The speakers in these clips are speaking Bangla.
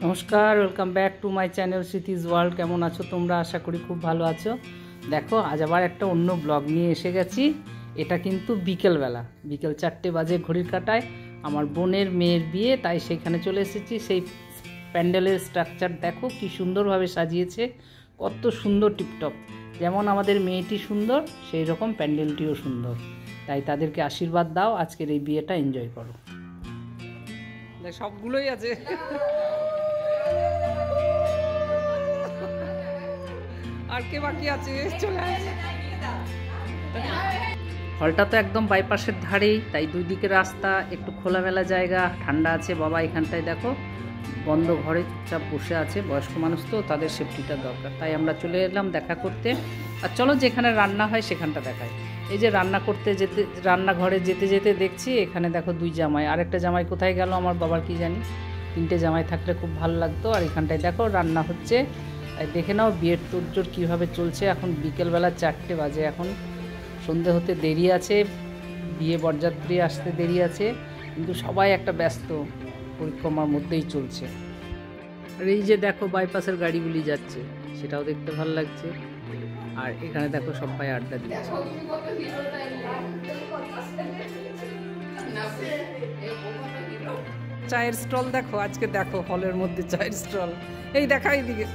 নমস্কার, welcome back to my channel Smriti's world. কেমন আছো তোমরা? আশা করি খুব ভালো আছো। দেখো, আজ আবার একটা অন্য ব্লগ নিয়ে এসে গেছি। এটা কিন্তু বিকেল 4টে বাজে ঘড়ির কাঁটায়। আমার বোনের মেয়ের বিয়ে, তাই সেখানে চলে এসেছি। সেই প্যান্ডেলের স্ট্রাকচার দেখো কি সুন্দরভাবে সাজিয়েছে, কত সুন্দর টিপটপ। যেমন আমাদের মেয়েটি সুন্দর, সেই রকম প্যান্ডেলটিও সুন্দর। তাই তাদেরকে আশীর্বাদ দাও, আজকের এই বিয়েটা এনজয় করো। সবগুলোই আছে। আর কে বাকি আছে? চলে আসে। হলটা তো একদম বাইপাসের ধারেই, তাই দুই দিকে রাস্তা, একটু খোলামেলা জায়গা, ঠান্ডা আছে। বাবা এখানটায় দেখো বন্ধ ঘরে চুপচাপ বসে আছে। বয়স্ক মানুষ তো, তাদের সেফটিটা দরকার, তাই আমরা চলে এলাম দেখা করতে। আর চলো, যেখানে রান্না হয় সেখানটা দেখায়। এই যে রান্নাঘরে যেতে যেতে দেখছি এখানে দেখো দুই জামাই। আরেকটা জামাই কোথায় গেল আমার বাবার কি জানি। 3টে জামাই থাকলে খুব ভালো লাগতো। আর এখানটায় দেখো রান্না হচ্ছে, তাই দেখে নাও বিয়ের তোড়জোড় কীভাবে চলছে। এখন বিকেলবেলা 4টে বাজে, এখন সন্ধে হতে দেরি আছে, বিয়ে বরযাত্রী আসতে দেরি আছে, কিন্তু সবাই একটা ব্যস্ত পরিক্রমার মধ্যেই চলছে। আর এই যে দেখো বাইপাসের গাড়িগুলি যাচ্ছে, সেটাও দেখতে ভালো লাগছে। আর এখানে দেখো সবাই আড্ডা দিচ্ছে। চায়ের স্টল দেখো, আজকে দেখো হলের মধ্যে চায়ের স্টল। এই দেখা এইদিকে,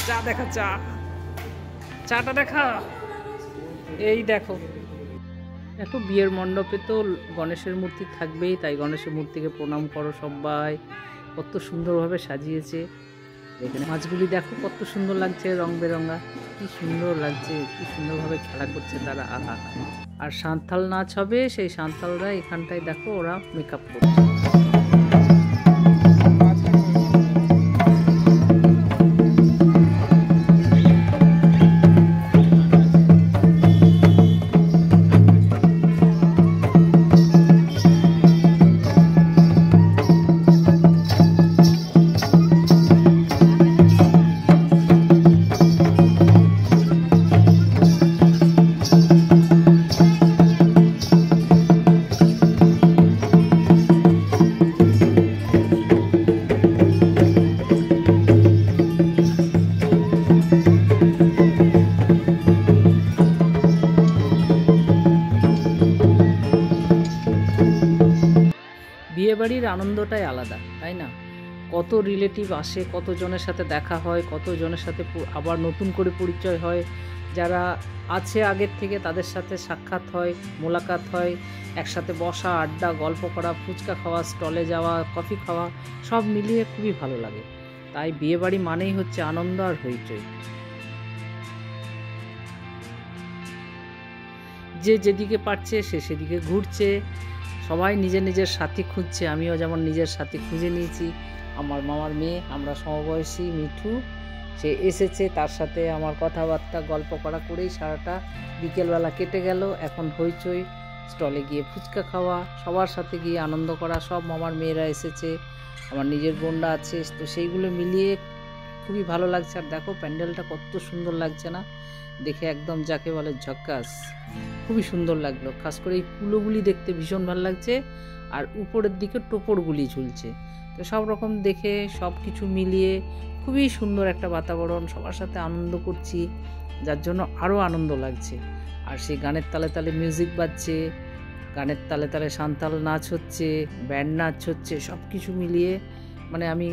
চা দেখা, চাটা দেখা। এই দেখো দেখো বিয়ের মণ্ডপে তো গণেশের মূর্তি থাকবেই, তাই গণেশের মূর্তিকে প্রণাম করো সবাই। কত সুন্দরভাবে সাজিয়েছে। এখানে মাছগুলি দেখো কত সুন্দর লাগছে, রং বেরঙা, কি সুন্দর লাগছে, কি সুন্দরভাবে খেলা করছে তারা। আহা! আর সাঁওতাল নাচ হবে, সেই সাঁওতালরা এখানটায় দেখো ওরা মেকআপ করছে। বিয়েবাড়ির আনন্দটাই আলাদা, তাই না? কত রিলেটিভ আসে, কতজনের সাথে দেখা হয়, কতজনের সাথে আবার নতুন করে পরিচয় হয়। যারা আছে আগের থেকে তাদের সাথে সাক্ষাৎ হয়, মোলাকাত হয়, একসাথে বসা, আড্ডা, গল্প করা, ফুচকা খাওয়া, স্টলে যাওয়া, কফি খাওয়া, সব মিলিয়ে খুবই ভালো লাগে। তাই বিয়েবাড়ি মানেই হচ্ছে আনন্দ আর হইচই। যে যেদিকে পারছে সে সেদিকে ঘুরছে, সবাই নিজের নিজের সাথী খুঁজছে। আমিও যেমন নিজের সাথী খুঁজে নিয়েছি। আমার মামার মেয়ে, আমরা সমবয়সী, মিঠু, সে এসেছে, তার সাথে আমার কথাবার্তা গল্প করা করেই সারাটা বিকেলবেলা কেটে গেল। এখন হইচই, স্টলে গিয়ে ফুচকা খাওয়া, সবার সাথে গিয়ে আনন্দ করা। সব মামার মেয়েরা এসেছে, আমার নিজের বোনরা আছে, তো সেইগুলো মিলিয়ে খুবই ভালো লাগছে। আর দেখো প্যান্ডেলটা কত সুন্দর লাগছে না? দেখে একদম যাকে বলে ঝক্কাস, খুবই সুন্দর লাগলো। খাস করে এই কুলোগুলি দেখতে ভীষণ ভালো লাগছে, আর উপরের দিকে টোপরগুলি ঝুলছে। তো সব রকম দেখে সব কিছু মিলিয়ে খুবই সুন্দর একটা বাতাবরণ, সবার সাথে আনন্দ করছি, যার জন্য আরও আনন্দ লাগছে। আর সেই গানের তালে তালে মিউজিক বাজছে, গানের তালে তালে সাঁওতাল নাচ হচ্ছে, ব্যান্ড নাচ হচ্ছে, সব কিছু মিলিয়ে মানে আমি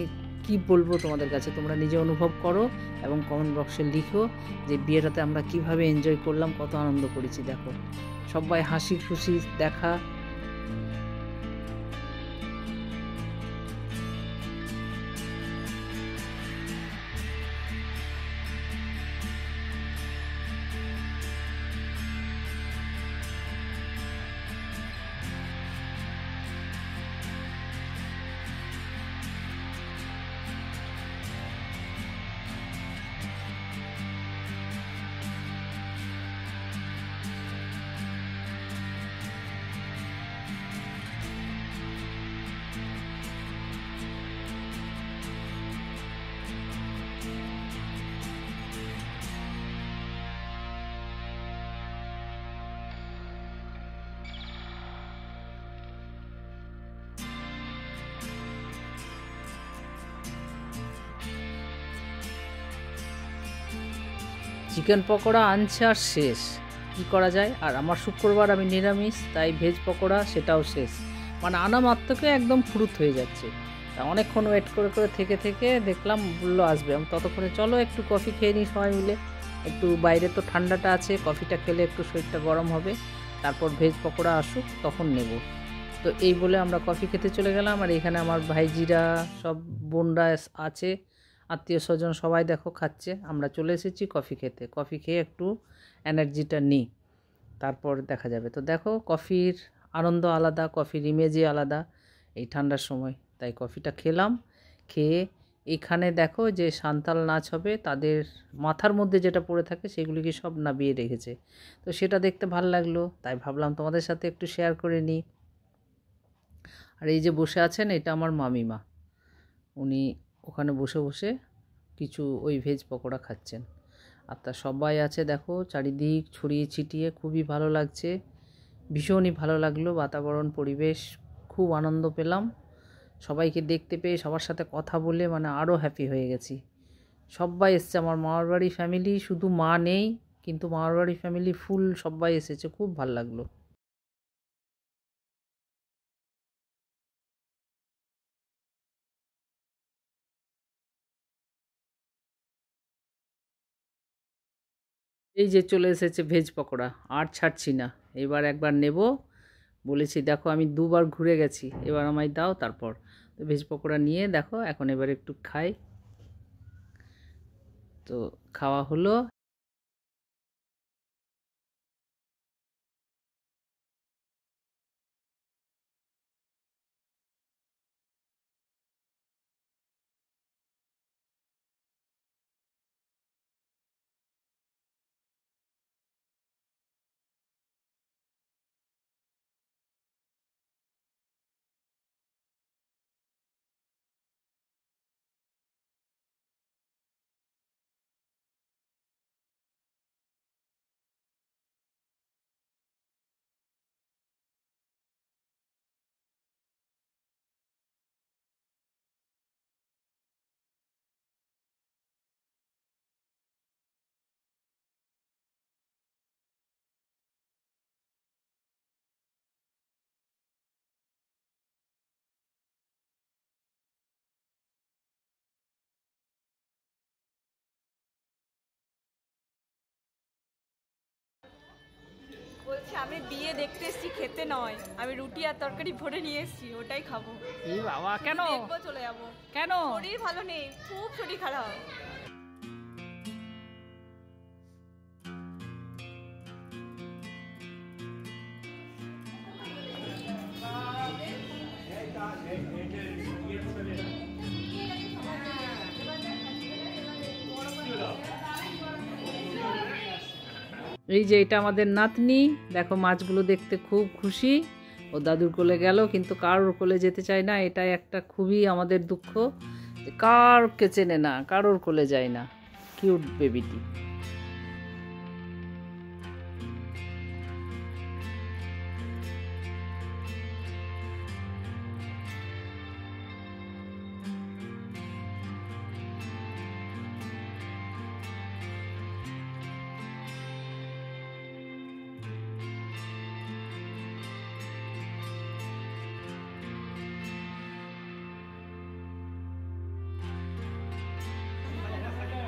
কি বলবো তোমাদের কাছে, তোমরা নিজে অনুভব করো এবং কমেন্ট বক্সে লিখো যে বিয়েটাতে আমরা কিভাবে এনজয় করলাম, কত আনন্দ করেছি। দেখো সবাই হাসি খুশি দেখা। চিকেন পকোড়া আনছে আর শেষ, কি করা যায়। আর আমার শুক্রবার আমি নিরামিষ, তাই ভেজ পকোড়া সেটাও শেষ, মানে আনা মাত্রকে একদম ফুরুত হয়ে যাচ্ছে। তা অনেকক্ষণ ওয়েট করে করে থেকে দেখলাম বললো আসবে, আমি ততক্ষণে চলো একটু কফি খেয়ে নিই সবাই মিলে, একটু বাইরে তো ঠান্ডাটা আছে, কফিটা খেলে একটু শরীরটা গরম হবে, তারপর ভেজ পকোড়া আসুক তখন নেব। তো এই বলে আমরা কফি খেতে চলে গেলাম। আর এখানে আমার ভাইজিরা সব বোনরা আছে, আত্মীয় স্বজন সবাই দেখো খাচ্ছে। আমরা চলে এসেছি কফি খেতে, কফি খেয়ে একটু এনার্জিটা নিই, তারপর দেখা যাবে। তো দেখো কফির আনন্দ আলাদা, কফির ইমেজই আলাদা এই ঠান্ডার সময়। তাই কফিটা খেলাম, খেয়ে এখানে দেখো যে সান্তাল নাচ হবে, তাদের মাথার মধ্যে যেটা পড়ে থাকে সেগুলিকে সব নাবিয়ে রেখেছে। তো সেটা দেখতে ভালো লাগলো, তাই ভাবলাম তোমাদের সাথে একটু শেয়ার করে নিই। আর এই যে বসে আছেন, এটা আমার মামিমা, উনি ওখানে বসে বসে কিছু ওই ভেজ পকোড়া খাচ্ছেন। আর তা সবাই আছে দেখো চারিদিক ছড়িয়ে ছিটিয়ে, খুবই ভালো লাগছে, ভীষণই ভালো লাগলো বাতাবরণ, পরিবেশ, খুব আনন্দ পেলাম। সবাইকে দেখতে পেয়ে, সবার সাথে কথা বলে মানে আরও হ্যাপি হয়ে গেছি। সবাই এসছে, আমার মামার বাড়ি ফ্যামিলি, শুধু মা নেই, কিন্তু মামার বাড়ি ফ্যামিলি ফুল সবাই এসেছে, খুব ভালো লাগলো। এই যে চলে এসেছে ভেজ পকোড়া, আর ছাড়ছি না, এবার একবার নেব বলেছি। দেখো আমি দুবার ঘুরে গেছি, এবার আমায় দাও। তারপর তো ভেজ পকোড়া নিয়ে দেখো এখন এবার একটু খাই। তো খাওয়া হলো। বলছি আমি বিয়ে দেখতে এসেছি, খেতে নয়। আমি রুটি আর তরকারি ভরে নিয়ে এসেছি, ওটাই খাবো। এই বাবা, কেন দেখবো, চলে যাবো। কেন? শরীর ভালো নেই, খুব শরীর খারাপ। এই যে এটা আমাদের নাতনি, দেখো মাছগুলো দেখতে খুব খুশি, ও দাদুর কোলে গেল কিন্তু কারোর কোলে যেতে চায় না। এটাই একটা খুবই আমাদের দুঃখ, কারকে চেনে না, কারোর কোলে যায় না। কিউট বেবিটি।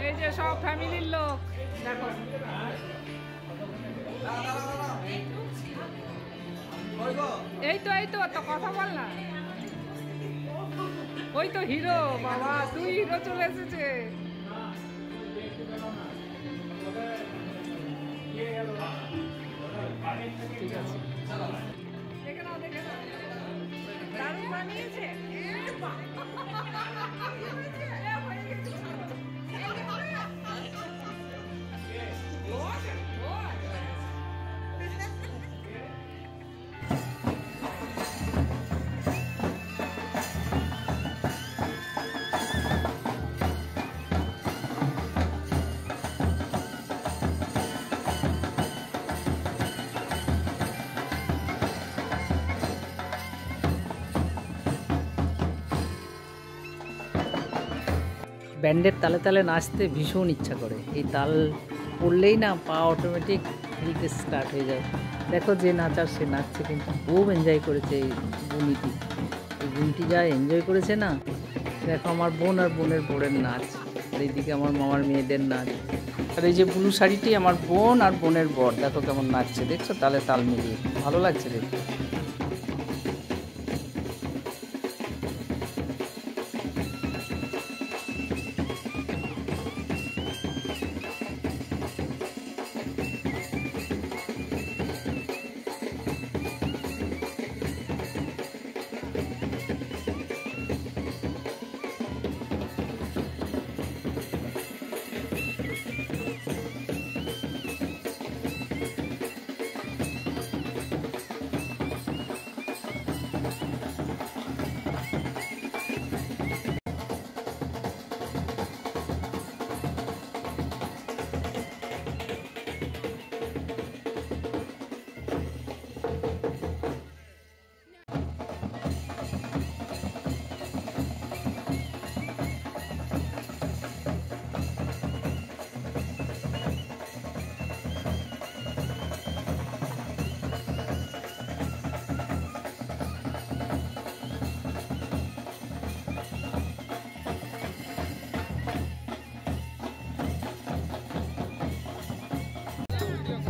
এই যে সব ফ্যামিলির লোক দেখো, এই তো তো কথা বল না, ওই তো হিরো, বাবা তুই হিরো চলে এসেছে। ঠিক আছে, দেখে নাও দারুণ বানিয়েছে। ব্যান্ডের তালে তালে নাচতে ভীষণ ইচ্ছা করে, এই তাল পড়লেই না পা অটোমেটিক হিলতে স্টার্ট হয়ে যায়। দেখো যে নাচার সে নাচছে, কিন্তু খুব এনজয় করেছে এই বুনিটি। এই বুনিটি যা এনজয় করেছে না, দেখো আমার বোন আর বোনের বোনের নাচ, আর এইদিকে আমার মামার মেয়েদের নাচ। আর এই যে ব্লু শাড়িটি আমার বোন আর বোনের বর, দেখো কেমন নাচছে, দেখছো তালে তাল মিলিয়ে, ভালো লাগছে দেখতে।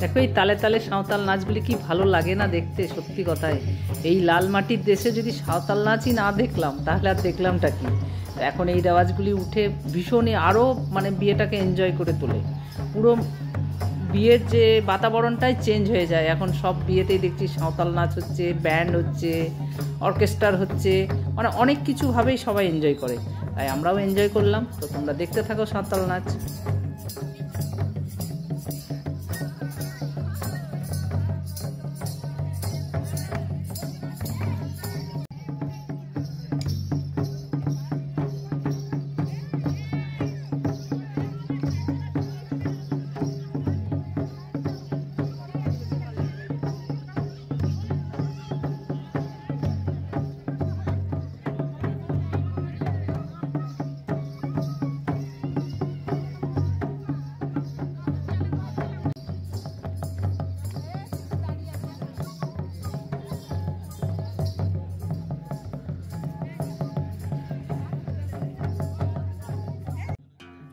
দেখো এই তালে তালে সাঁওতাল নাচগুলি কি ভালো লাগে না দেখতে, সত্যি কথাই। এই লাল মাটির দেশে যদি সাঁওতাল নাচই না দেখলাম, তাহলে আর দেখলামটা কি। এখন এই রেওয়াজগুলি উঠে ভীষণই আরও মানে বিয়েটাকে এনজয় করে তোলে। পুরো বিয়ের যে বাতাবরণটাই চেঞ্জ হয়ে যায়। এখন সব বিয়েতেই দেখছি সাঁওতাল নাচ হচ্ছে, ব্যান্ড হচ্ছে, অর্কেস্ট্রার হচ্ছে, মানে অনেক কিছুভাবেই সবাই এনজয় করে। তাই আমরাও এনজয় করলাম। তো তোমরা দেখতে থাকো সাঁওতাল নাচ।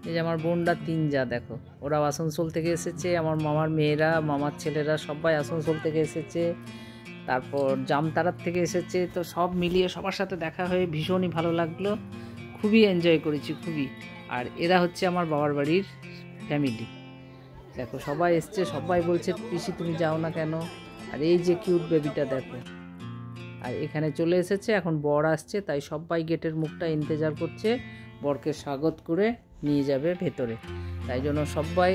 এই যে আমার বোনরা তিন যা, দেখো ওরাও আসানসোল থেকে এসেছে, আমার মামার মেয়েরা, মামার ছেলেরা সবাই আসানসোল থেকে এসেছে, তারপর জামতারার থেকে এসেছে। তো সব মিলিয়ে সবার সাথে দেখা হয়ে ভীষণই ভালো লাগলো, খুবই এনজয় করেছি খুবই। আর এরা হচ্ছে আমার বাবার বাড়ির ফ্যামিলি। দেখো সবাই এসছে, সবাই বলছে পিসি তুমি যাও না কেন। আর এই যে কিউট বেবিটা দেখো। আর এখানে চলে এসেছে, এখন বর আসছে, তাই সবাই গেটের মুখটা ইন্তজার করছে, বরকে স্বাগত করে নিয়ে যাবে ভেতরে। তাই জন্য সবাই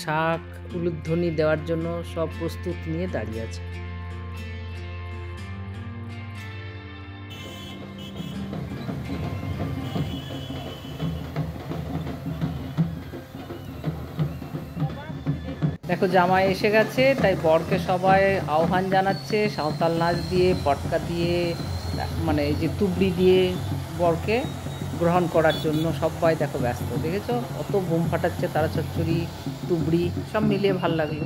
শাক উলুধ্বনি দেওয়ার জন্য সব প্রস্তুত নিয়ে দাঁড়িয়ে আছে। দেখো জামাই এসে গেছে, তাই বরকে সবাই আহ্বান জানাচ্ছে সাঁওতাল নাচ দিয়ে, পটকা দিয়ে, মানে এই যে তুবড়ি দিয়ে বরকে গ্রহণ করার জন্য সবাই দেখো ব্যস্ত। দেখেছো অত বোম ফাটাচ্ছে, তারা চচ্চড়ি, তুবড়ি সব মিলিয়ে ভাল লাগলো।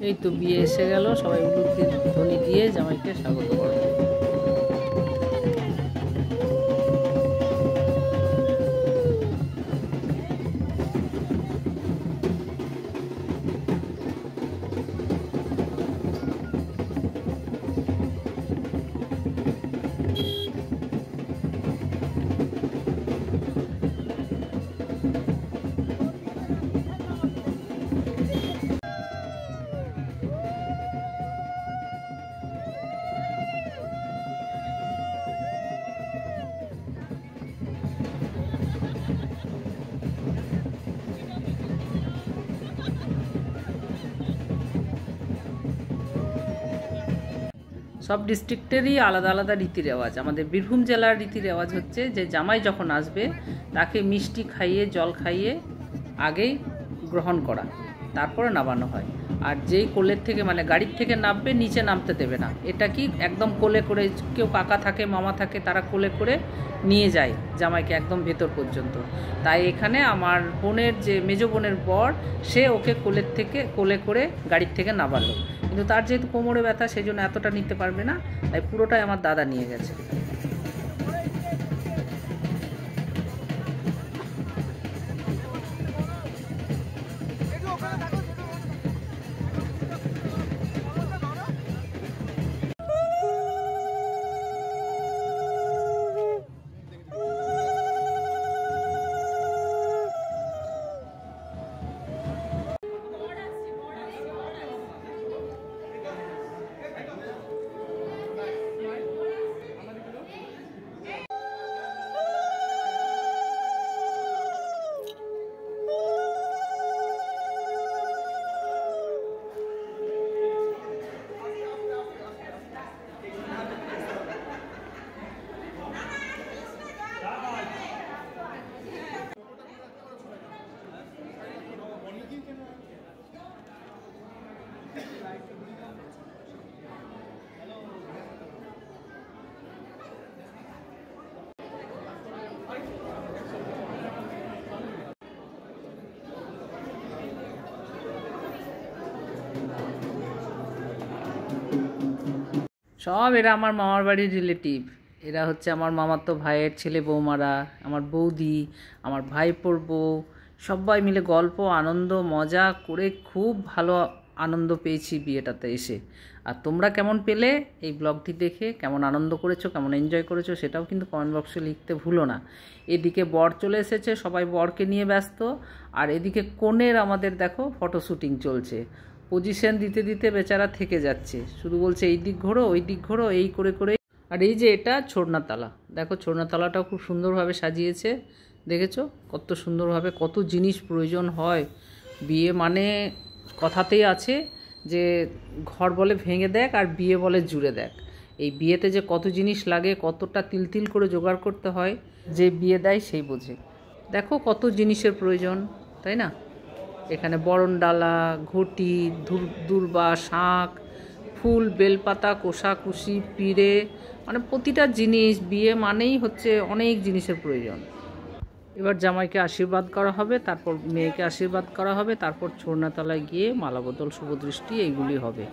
এই তো বিয়ে এসে গেল, সবাই উলুধ্বনি ধ্বনি দিয়ে জামাইকে স্বাগত করবে। সব ডিস্ট্রিক্টেরই আলাদা আলাদা রীতি রেওয়াজ। আমাদের বীরভূম জেলার রীতি রেওয়াজ হচ্ছে যে জামাই যখন আসবে তাকে মিষ্টি খাইয়ে জল খাইয়ে আগেই গ্রহণ করা, তারপরে নামানো হয়। আর যেই কোলের থেকে মানে গাড়ির থেকে নামবে নিচে নামতে দেবে না। এটা কি একদম কোলে করে, কেউ কাকা থাকে মামা থাকে তারা কোলে করে নিয়ে যায় জামাইকে একদম ভেতর পর্যন্ত। তাই এখানে আমার বোনের যে মেজো বোনের বর, সে ওকে কোলের থেকে কোলে করে গাড়ির থেকে নামালো, কিন্তু তার যেহেতু কোমরে ব্যথা সেই জন্য এতটা নিতে পারবে না, তাই পুরোটাই আমার দাদা নিয়ে গেছে। সব এরা আমার মামার বাড়ির রিলেটিভ। এরা হচ্ছে আমার মামাতো ভাইয়ের ছেলে বৌমারা, আমার বৌদি, আমার ভাইপোর বউ, সবাই মিলে গল্প আনন্দ মজা করে খুব ভালো আনন্দ পেয়েছি বিয়েটাতে এসে। আর তোমরা কেমন পেলে এই ব্লগটি দেখে, কেমন আনন্দ করেছো, কেমন এনজয় করেছো সেটাও কিন্তু কমেন্ট বক্সে লিখতে ভুলো না। এদিকে বর চলে এসেছে, সবাই বরকে নিয়ে ব্যস্ত, আর এদিকে কনের আমাদের দেখো ফটো শ্যুটিং চলছে। পজিশন দিতে দিতে বেচারা থেকে যাচ্ছে, শুধু বলছে এই দিক ঘোরো ওই দিক ঘোরো এই করে করে। আর এই যে এটা ছোড়নাতলা, দেখো ছোড়নাতলাটাও খুব সুন্দরভাবে সাজিয়েছে, দেখেছো কত সুন্দরভাবে, কত জিনিস প্রয়োজন হয় বিয়ে মানে। কথাতেই আছে যে ঘর বলে ভেঙে দেখ আর বিয়ে বলে জুড়ে দেখ। এই বিয়েতে যে কত জিনিস লাগে, কতটা তিল তিল করে জোগাড় করতে হয়, যে বিয়ে দেয় সেই বোঝে। দেখো কত জিনিসের প্রয়োজন, তাই না? এখানে বরণডালা, ঘটি, দূর্বা, শাঁখ, ফুল, বেলপাতা, কোষাকুষি, পিড়ে, মানে প্রতিটা জিনিস বিয়ে মানেই হচ্ছে অনেক জিনিসের প্রয়োজন। এবার জামাইকে আশীর্বাদ করা হবে, তারপর মেয়েকে আশীর্বাদ করা হবে, তারপর ছোড়নাতলায় গিয়ে মালাবদল শুভদৃষ্টি এইগুলি হবে।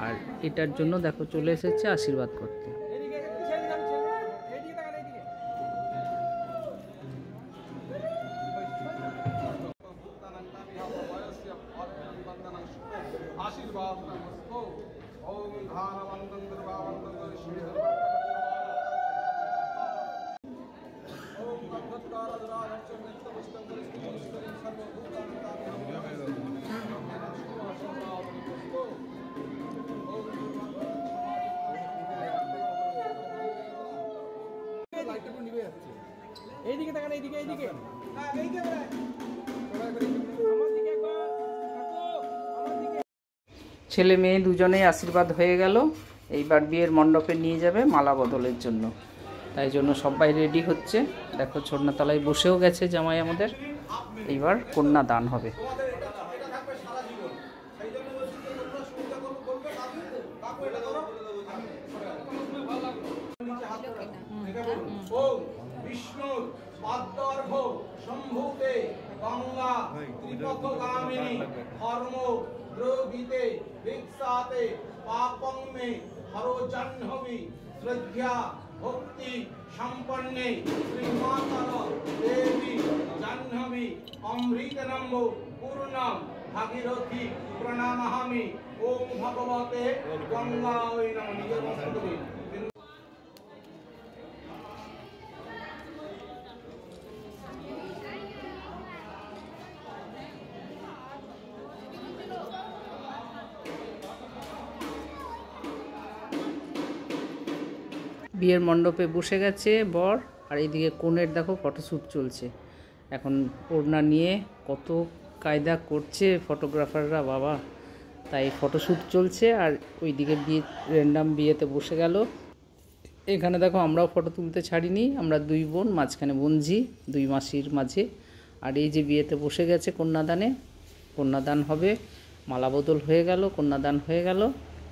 আর এটার জন্য দেখো চলে এসেছে আশীর্বাদ করতে। এইদিকে তাকান, এইদিকে এইদিকে ছেলে মেয়ে দুজনেই আশীর্বাদ হয়ে গেল। এইবার বিয়ের মণ্ডপে নিয়ে যাবে মালা বদলের জন্য, তাই জন্য সবাই রেডি হচ্ছে। দেখো ছোড়নাতলায় বসেও গেছে জামাই আমাদের। এইবার কন্যা দান হবে। বিষ্ণুর পাদ্যার্ঘ সম্ভূতে গঙ্গা ত্রিপথগামিনী ধর্ম দ্রবিতে ভিক্ষাতে পাপং মে হরো জাহ্নবী শ্রদ্ধা ভক্তি সম্পন্নে শ্রীমাতর দেবী জাহ্নবী অমৃতনম্ব পূর্ণম ভাগীরথী প্রণামামি। ওম ভগবতে গঙ্গায় নমঃ। নিজের মস্ত করে বিয়ের মণ্ডপে বসে গেছে বর, আর এইদিকে কনের দেখো ফটোশ্যুট চলছে। এখন ওড়না নিয়ে কত কায়দা করছে ফটোগ্রাফাররা, বাবা তাই ফটোশ্যুট চলছে। আর ওইদিকে বিয়ে র্যান্ডাম বিয়েতে বসে গেল। এখানে দেখো আমরাও ফটো তুলতে ছাড়িনি, আমরা দুই বোন, মাঝখানে বোনঝি, দুই মাসির মাঝে। আর এই যে বিয়েতে বসে গেছে কন্যাদানে, কন্যাদান হবে, মালা বদল হয়ে গেল, কন্যাদান হয়ে গেল।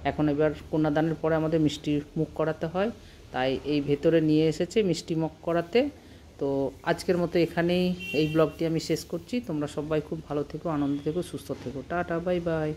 এখন এবার কন্যাদানের পরে আমাদের মিষ্টি মুখ করাতে হয়, তাই এই ভেতরে নিয়ে এসেছে মিষ্টি মুখ করাতে। তো আজকের মতো এখানেই এই ব্লগটি আমি শেষ করছি। তোমরা সবাই খুব ভালো থেকো, আনন্দ থেকো, সুস্থ থেকো। Tata, bye bye.